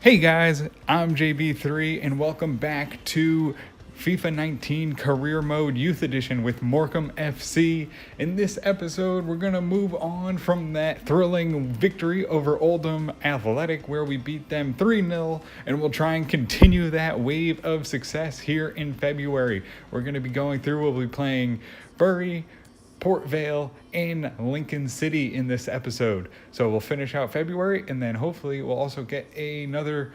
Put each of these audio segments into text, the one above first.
Hey guys, I'm JB3 and welcome back to FIFA 19 Career Mode Youth Edition with Morecambe FC. In this episode, we're going to move on from that thrilling victory over Oldham Athletic where we beat them 3-0, and we'll try and continue that wave of success here in February. We're going to be going through, we'll be playing Bury, Port Vale, and Lincoln City in this episode. So we'll finish out February, and then hopefully we'll also get another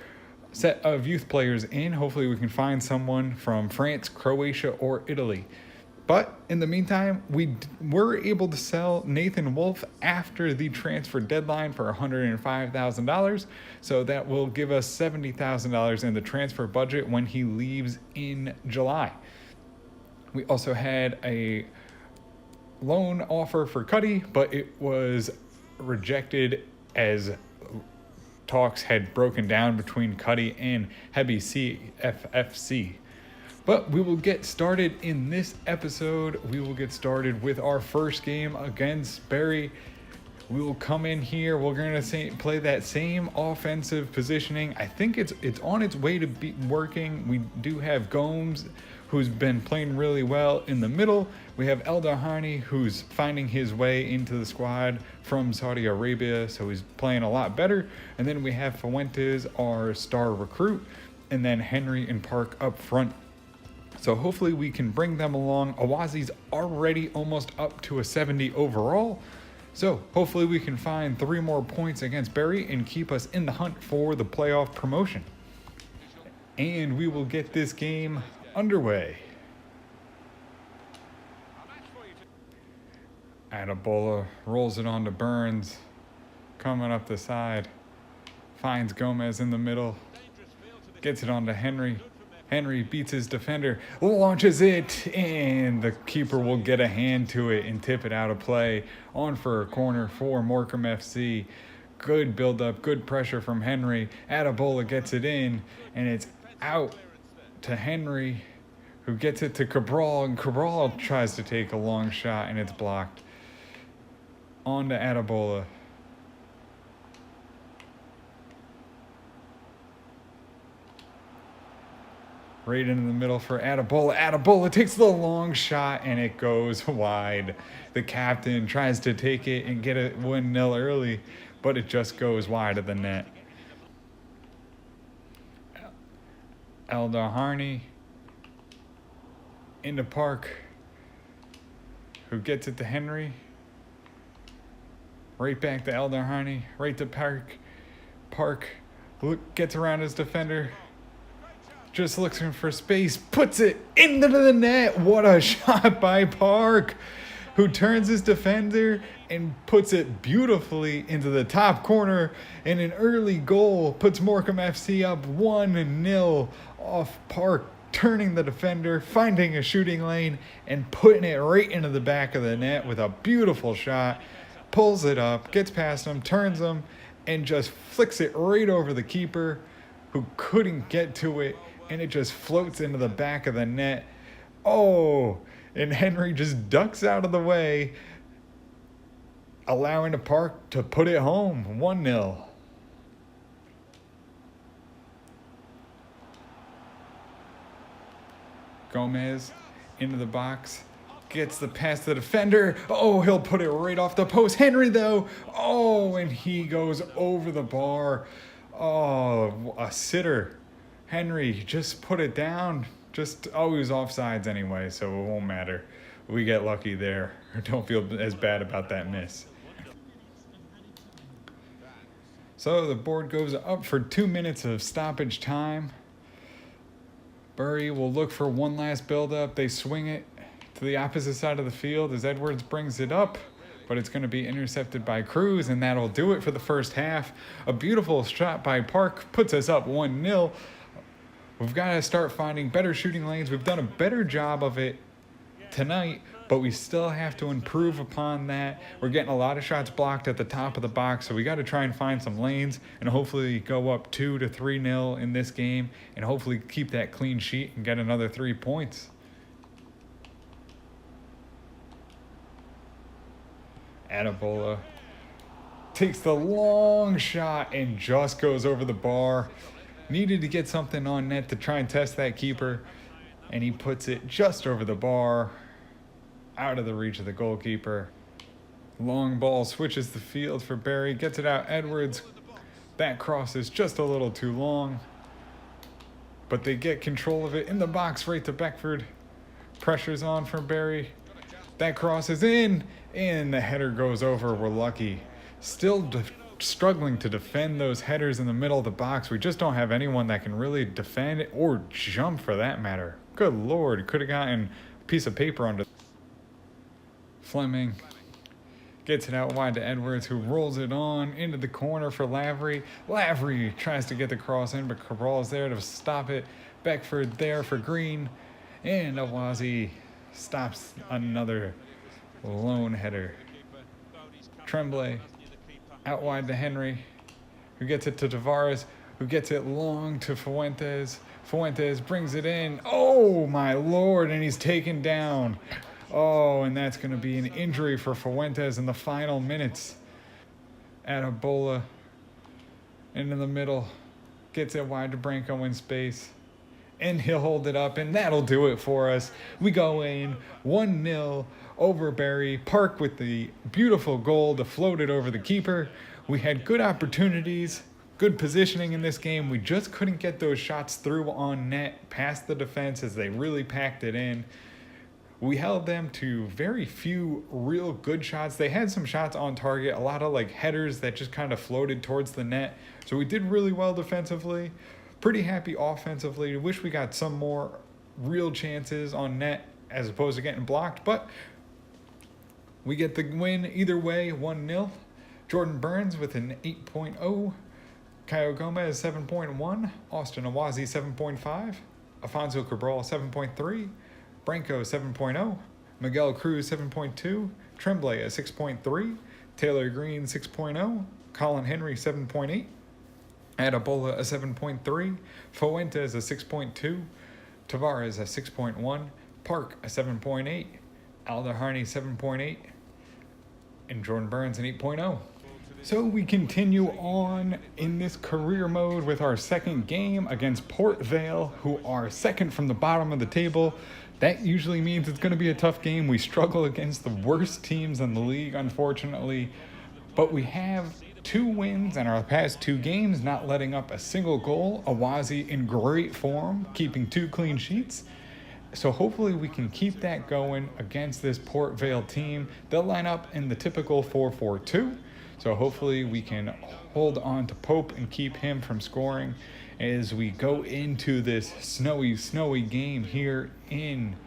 set of youth players in. Hopefully we can find someone from France, Croatia, or Italy. But in the meantime, we were able to sell Nathan Wolf after the transfer deadline for $105,000. So that will give us $70,000 in the transfer budget when he leaves in July. We also had a loan offer for Cuddy, but it was rejected as talks had broken down between Cuddy and Heavy CFFC. But we will get started in this episode. We will get started with our first game against Bury. We will come in here. We're going to play that same offensive positioning. I think it's on its way to be working. We do have Gomes, who's been playing really well in the middle. We have El Dahani, who's finding his way into the squad from Saudi Arabia, so he's playing a lot better. And then we have Fuentes, our star recruit, and then Henry and Park up front. So hopefully we can bring them along. Awazi's already almost up to a 70 overall. So hopefully we can find 3 more points against Bury and keep us in the hunt for the playoff promotion. And we will get this game underway. Adebola rolls it on to Burns, coming up the side, finds Gomez in the middle, gets it on to Henry. Henry beats his defender, launches it, and the keeper will get a hand to it and tip it out of play. On for a corner for Morecambe FC. Good build-up, good pressure from Henry. Adebola gets it in, and it's out to Henry, who gets it to Cabral, and Cabral tries to take a long shot, and it's blocked. On to Adebola. Right in the middle for Adebola. Adebola takes the long shot, and it goes wide. The captain tries to take it and get it 1-0 early, but it just goes wide of the net. El Dahani into Park, who gets it to Henry. Right back to El Dahani, right to Park. Park gets around his defender, just looking for space, puts it into the net. What a shot by Park, who turns his defender and puts it beautifully into the top corner. And an early goal puts Morecambe FC up 1-0 off Park, turning the defender, finding a shooting lane, and putting it right into the back of the net with a beautiful shot. Pulls it up, gets past him, turns him, and just flicks it right over the keeper, who couldn't get to it, and it just floats into the back of the net. Oh, and Henry just ducks out of the way, allowing the Park to put it home, 1-0. Gomez into the box, gets the pass to the defender. Oh, he'll put it right off the post. Henry, though. Oh, and he goes over the bar. Oh, a sitter. Henry just put it down. He was offsides anyway, so it won't matter. We get lucky there. Don't feel as bad about that miss. So the board goes up for 2 minutes of stoppage time. Bury will look for one last build-up. They swing it to the opposite side of the field as Edwards brings it up, but it's going to be intercepted by Cruz, and that'll do it for the first half. A beautiful shot by Park puts us up 1-0. We've got to start finding better shooting lanes. We've done a better job of it tonight, but we still have to improve upon that. We're getting a lot of shots blocked at the top of the box, so we got to try and find some lanes and hopefully go up 2-3-0 in this game and hopefully keep that clean sheet and get another 3 points. Adebola takes the long shot and just goes over the bar. Needed to get something on net to try and test that keeper, and he puts it just over the bar, out of the reach of the goalkeeper. Long ball switches the field for Barry, gets it out Edwards. That cross is just a little too long, but they get control of it in the box right to Beckford. Pressure's on from Barry. That cross is in, and the header goes over. We're lucky. Still struggling to defend those headers in the middle of the box. We just don't have anyone that can really defend it or jump for that matter. Good Lord, could have gotten a piece of paper onto. Fleming gets it out wide to Edwards, who rolls it on into the corner for Lavery. Lavery tries to get the cross in, but Cabral's there to stop it. Beckford there for Green, and Awazi stops another lone header. Tremblay out wide to Henry, who gets it to Tavares, who gets it long to Fuentes. Fuentes brings it in. Oh, my Lord, and he's taken down. Oh, and that's going to be an injury for Fuentes in the final minutes. Atabola into the middle. Gets it wide to Branco in space. And he'll hold it up, and that'll do it for us. We go in 1-0 over Barry. Park with the beautiful goal to float it over the keeper. We had good opportunities, good positioning in this game. We just couldn't get those shots through on net past the defense as they really packed it in. We held them to very few real good shots. They had some shots on target, a lot of like headers that just kind of floated towards the net. So we did really well defensively. Pretty happy offensively. Wish we got some more real chances on net as opposed to getting blocked. But we get the win either way, 1-0. Jordan Burns with an 8.0. Caio Gomez 7.1. Austin Awazi 7.5. Afonso Cabral 7.3. Branco 7.0, Miguel Cruz 7.2, Tremblay a 6.3, Taylor Green 6.0, Colin Henry 7.8, Atabola a 7.3, Fuentes a 6.2, Tavares a 6.1, Park a 7.8, Alderharney 7.8, and Jordan Burns an 8.0. So we continue on in this career mode with our second game against Port Vale, who are second from the bottom of the table. That usually means it's going to be a tough game. We struggle against the worst teams in the league, unfortunately. But we have 2 wins in our past 2 games, not letting up a single goal. Awazi in great form, keeping 2 clean sheets. So hopefully we can keep that going against this Port Vale team. They'll line up in the typical 4-4-2. So hopefully we can hold on to Pope and keep him from scoring as we go into this snowy game here in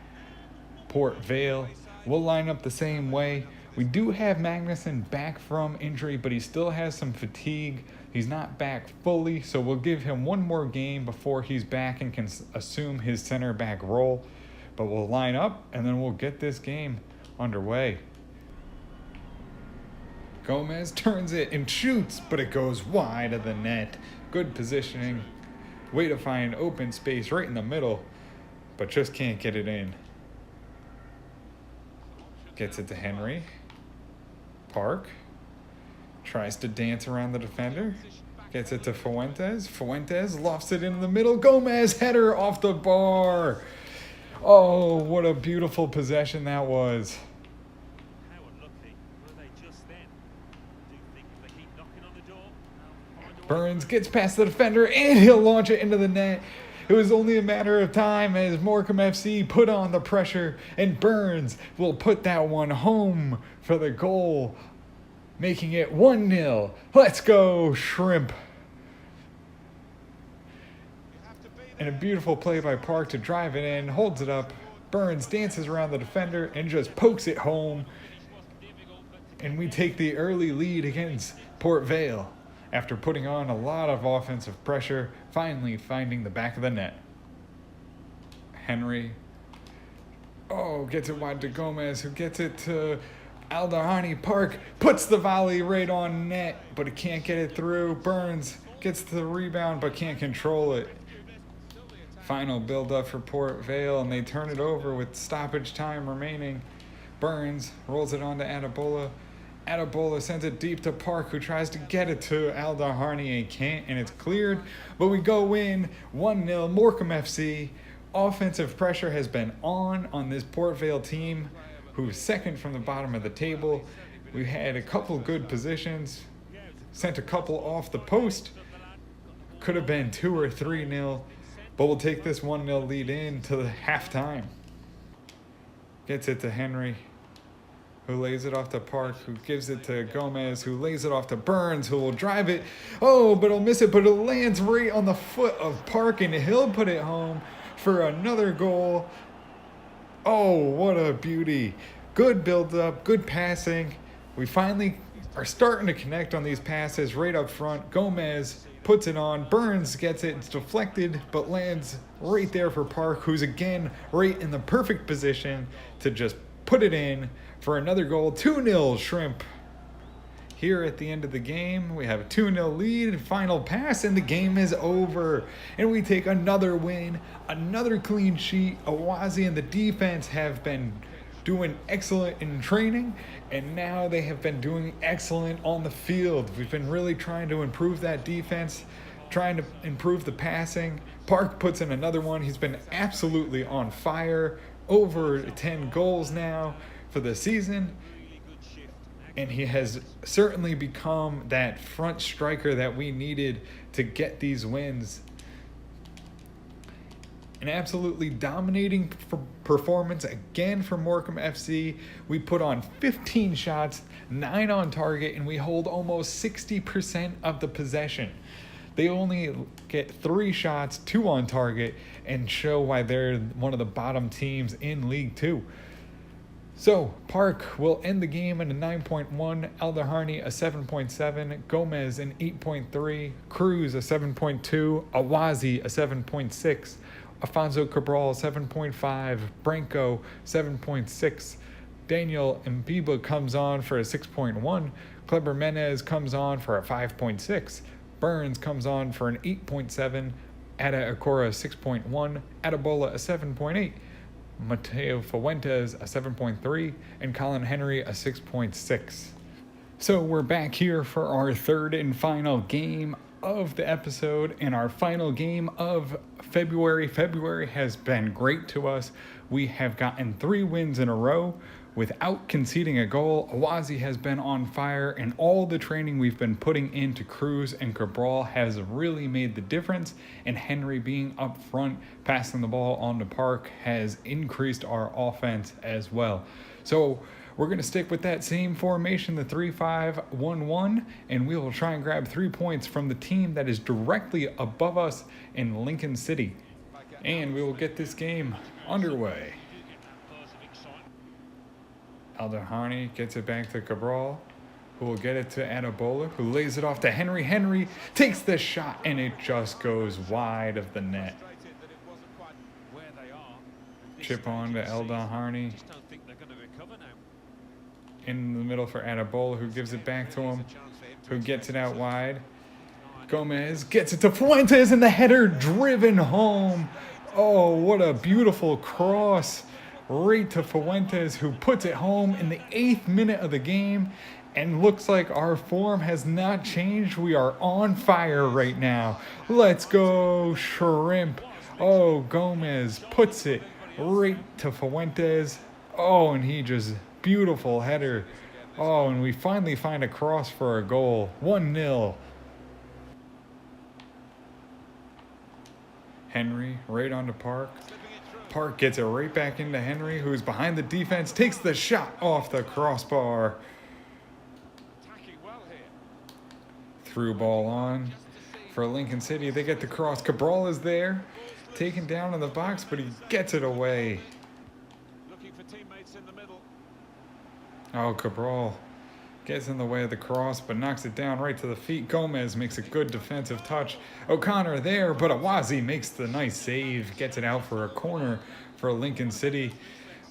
Port Vale. We'll line up the same way. We do have Magnuson back from injury, but he still has some fatigue. He's not back fully, so we'll give him one more game before he's back and can assume his center back role. But we'll line up, and then we'll get this game underway. Gomez turns it and shoots, but it goes wide of the net. Good positioning. Way to find open space right in the middle, but just can't get it in. Gets it to Henry. Park. Tries to dance around the defender. Gets it to Fuentes. Fuentes lofts it in the middle. Gomez header off the bar. Oh, what a beautiful possession that was. Burns gets past the defender, and he'll launch it into the net. It was only a matter of time as Morecambe FC put on the pressure, and Burns will put that one home for the goal, making it 1-0. Let's go, Shrimp. And a beautiful play by Park to drive it in, holds it up. Burns dances around the defender and just pokes it home. And we take the early lead against Port Vale. After putting on a lot of offensive pressure, finally finding the back of the net. Henry. Oh, gets it wide to Gomez, who gets it to Alderharney. Park puts the volley right on net, but it can't get it through. Burns gets the rebound, but can't control it. Final build-up for Port Vale, and they turn it over with stoppage time remaining. Burns rolls it on to Atabola, Adebola sends it deep to Park, who tries to get it to Eldar Harney and can't, and it's cleared. But we go in 1-0, Morecambe FC. Offensive pressure has been on this Port Vale team, who's second from the bottom of the table. We had a couple good positions, sent a couple off the post. Could have been 2 or 3-0, but we'll take this 1-0 lead into the halftime. Gets it to Henry, who lays it off to Park, who gives it to Gomez, who lays it off to Burns, who will drive it. Oh, but he'll miss it, but it lands right on the foot of Park, and he'll put it home for another goal. Oh, what a beauty. Good build-up, good passing. We finally are starting to connect on these passes right up front. Gomez puts it on. Burns gets it. It's deflected, but lands right there for Park, who's again right in the perfect position to just put it in for another goal. 2-0 Shrimp. Here at the end of the game, we have a 2-0 lead, final pass, and the game is over. And we take another win, another clean sheet. Awazi and the defense have been doing excellent in training, and now they have been doing excellent on the field. We've been really trying to improve that defense, trying to improve the passing. Park puts in another one. He's been absolutely on fire. Over 10 goals now for the season, and he has certainly become that front striker that we needed to get these wins. An absolutely dominating performance again for Morecambe FC. We put on 15 shots, 9 on target, and we hold almost 60% of the possession. They only get 3 shots, 2 on target, and show why they're one of the bottom teams in League 2. So, Park will end the game at a 9.1, Eldar Harney a 7.7, Gomez an 8.3, Cruz a 7.2, Awazi a 7.6, Afonso Cabral 7.5, Branco 7.6, Daniel Mbiba comes on for a 6.1, Kleber Menez comes on for a 5.6, Burns comes on for an 8.7, Ada Akora 6.1, Adebola a 7.8, Mateo Fuentes a 7.3, and Colin Henry a 6.6. So we're back here for our third and final game of the episode and our final game of February. February has been great to us. We have gotten 3 wins in a row without conceding a goal. Awazi has been on fire, and all the training we've been putting into Cruz and Cabral has really made the difference, and Henry being up front, passing the ball on to Park has increased our offense as well. So we're going to stick with that same formation, the 3-5-1-1, and we will try and grab 3 points from the team that is directly above us in Lincoln City. And we will get this game underway. Eldar Harney gets it back to Cabral, who will get it to Adebola, who lays it off to Henry. Henry takes the shot, and it just goes wide of the net. Chip on to Eldar Harney. In the middle for Adebola, who gives it back to him, who gets it out wide. Gomez gets it to Fuentes, and the header driven home. Oh, what a beautiful cross right to Fuentes, who puts it home in the 8th minute of the game. And looks like our form has not changed. We are on fire right now. Let's go, Shrimp. Oh, Gomez puts it right to Fuentes. Oh, and he just... beautiful header. Oh, and we finally find a cross for a goal. 1-0. Henry right onto Park. Park gets it right back into Henry, who's behind the defense, takes the shot off the crossbar. Through ball on for Lincoln City. They get the cross. Cabral is there, taken down in the box, but he gets it away. Oh, Cabral gets in the way of the cross, but knocks it down right to the feet. Gomez makes a good defensive touch. O'Connor there, but Awazi makes the nice save. Gets it out for a corner for Lincoln City.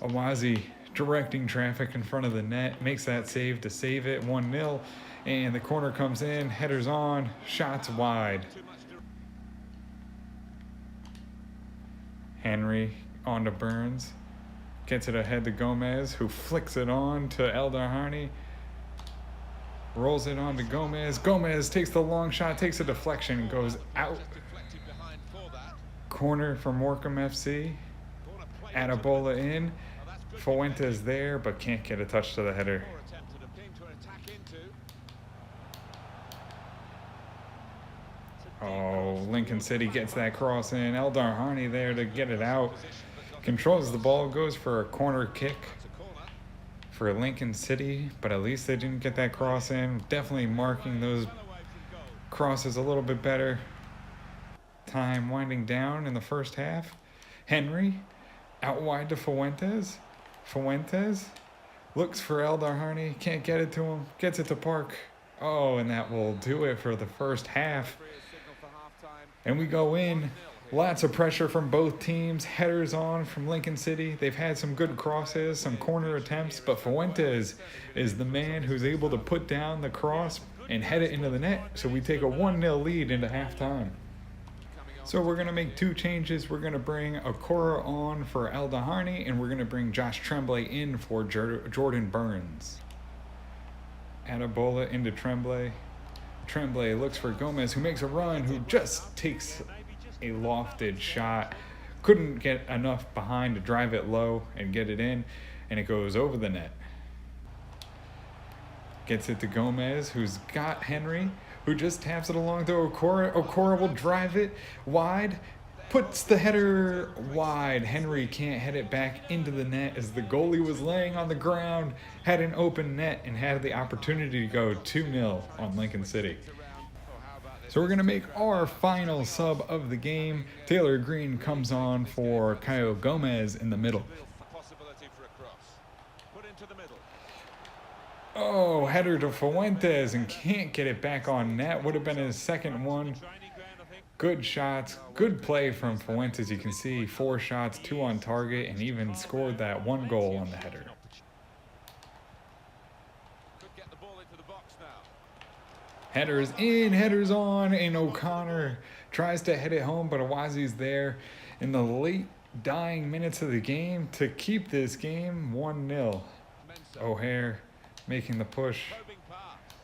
Awazi directing traffic in front of the net. Makes that save to save it. 1-0. And the corner comes in. Headers on. Shots wide. Henry on to Burns. Gets it ahead to Gomez, who flicks it on to Eldar Harney. Rolls it on to Gomez. Gomez takes the long shot, takes a deflection, and goes out. Corner for Morecambe FC. Adebola in. Fuentes there, but can't get a touch to the header. Oh, Lincoln City gets that cross in. Eldar Harney there to get it out. Controls the ball, goes for a corner kick for Lincoln City, but at least they didn't get that cross in. Definitely marking those crosses a little bit better. Time winding down in the first half. Henry out wide to Fuentes. Fuentes looks for Eldar Harney, can't get it to him, gets it to Park. Oh, and that will do it for the first half. And we go in. Lots of pressure from both teams. Headers on from Lincoln City. They've had some good crosses, some corner attempts, but Fuentes is the man who's able to put down the cross and head it into the net. So we take a 1-0 lead into halftime. So we're going to make two changes. We're going to bring Okora on for Eldar Harney, and we're going to bring Josh Tremblay in for Jordan Burns. Adebola into Tremblay. Tremblay looks for Gomez, who makes a run, who just takes a lofted shot. Couldn't get enough behind to drive it low and get it in, and it goes over the net. Gets it to Gomez, who's got Henry, who just taps it along to Okora. Okora will drive it wide, puts the header wide. Henry can't head it back into the net as the goalie was laying on the ground, had an open net, and had the opportunity to go 2-0 on Lincoln City. So we're going to make our final sub of the game. Taylor Green comes on for Caio Gomez in the middle. Oh, header to Fuentes and can't get it back on net. Would have been his second one. Good shots, good play from Fuentes. You can see 4 shots, 2 on target, and even scored that 1 goal on the header. Headers in, headers on, and O'Connor tries to head it home, but Awazi's there in the late dying minutes of the game to keep this game 1-0. O'Hare making the push.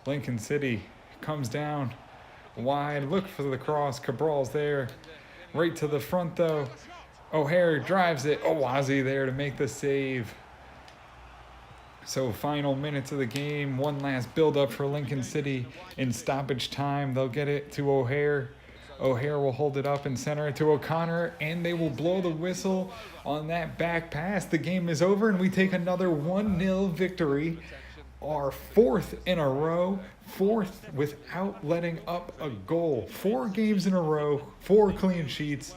Lincoln City comes down wide, look for the cross. Cabral's there, right to the front though. O'Hare drives it. Awazi there to make the save. So final minutes of the game, one last build-up for Lincoln City. In stoppage time, they'll get it to O'Hare. O'Hare will hold it up and center it to O'Connor, and they will blow the whistle on that back pass. The game is over, and we take another 1-0 victory. Our 4th in a row, 4th without letting up a goal. 4 games in a row, 4 clean sheets,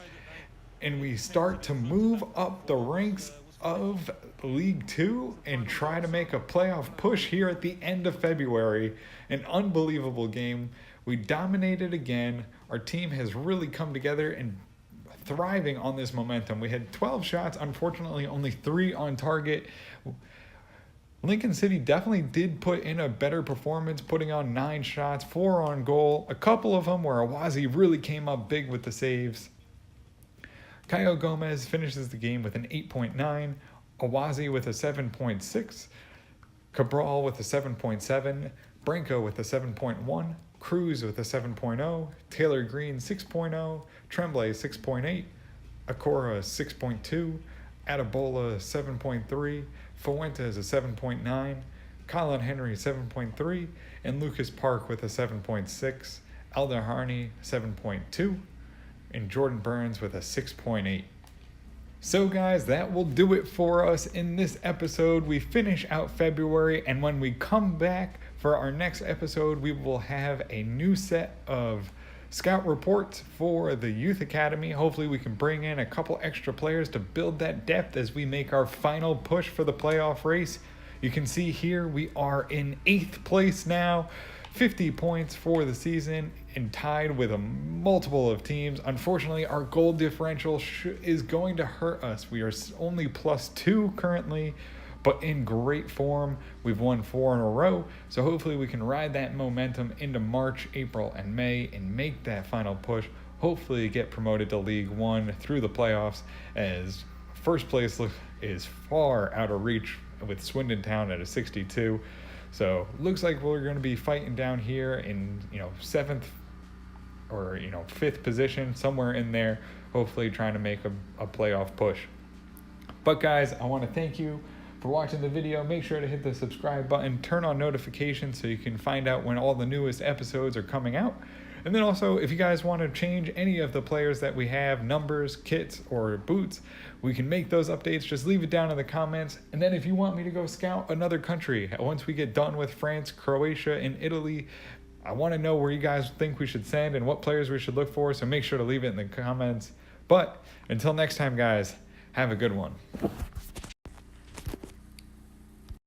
and we start to move up the ranks of League 2 and try to make a playoff push here at the end of February. An unbelievable game. We dominated again. Our team has really come together and thriving on this momentum. We had 12 shots, unfortunately only 3 on target. Lincoln City definitely did put in a better performance, putting on 9 shots, 4 on goal. A couple of them where Awazi really came up big with the saves. Caio Gomez finishes the game with an 8.9, Awazi with a 7.6, Cabral with a 7.7, Branco with a 7.1, Cruz with a 7.0, Taylor Green 6.0, Tremblay 6.8, Okora 6.2, Adebola 7.3, Fuentes a 7.9, Colin Henry 7.3, and Lucas Park with a 7.6, Eldar Harney 7.2, and Jordan Burns with a 6.8. So guys, that will do it for us in this episode. We finish out February, and when we come back for our next episode, we will have a new set of scout reports for the Youth Academy. Hopefully we can bring in a couple extra players to build that depth as we make our final push for the playoff race. You can see here we are in 8th place now, 50 points for the season, and tied with a multiple of teams. Unfortunately, our goal differential is going to hurt us. We are only +2 currently, but in great form. We've won 4 in a row, so hopefully we can ride that momentum into March, April, and May and make that final push. Hopefully get promoted to League 1 through the playoffs, as first place is far out of reach with Swindon Town at a 62. So looks like we're going to be fighting down here in, 7th or, 5th position, somewhere in there, hopefully trying to make a playoff push. But guys, I want to thank you for watching the video. Make sure to hit the subscribe button, turn on notifications so you can find out when all the newest episodes are coming out. And then also, if you guys want to change any of the players that we have, numbers, kits, or boots, we can make those updates. Just leave it down in the comments. And then if you want me to go scout another country, once we get done with France, Croatia, and Italy, I want to know where you guys think we should send and what players we should look for. So make sure to leave it in the comments. But until next time, guys, have a good one.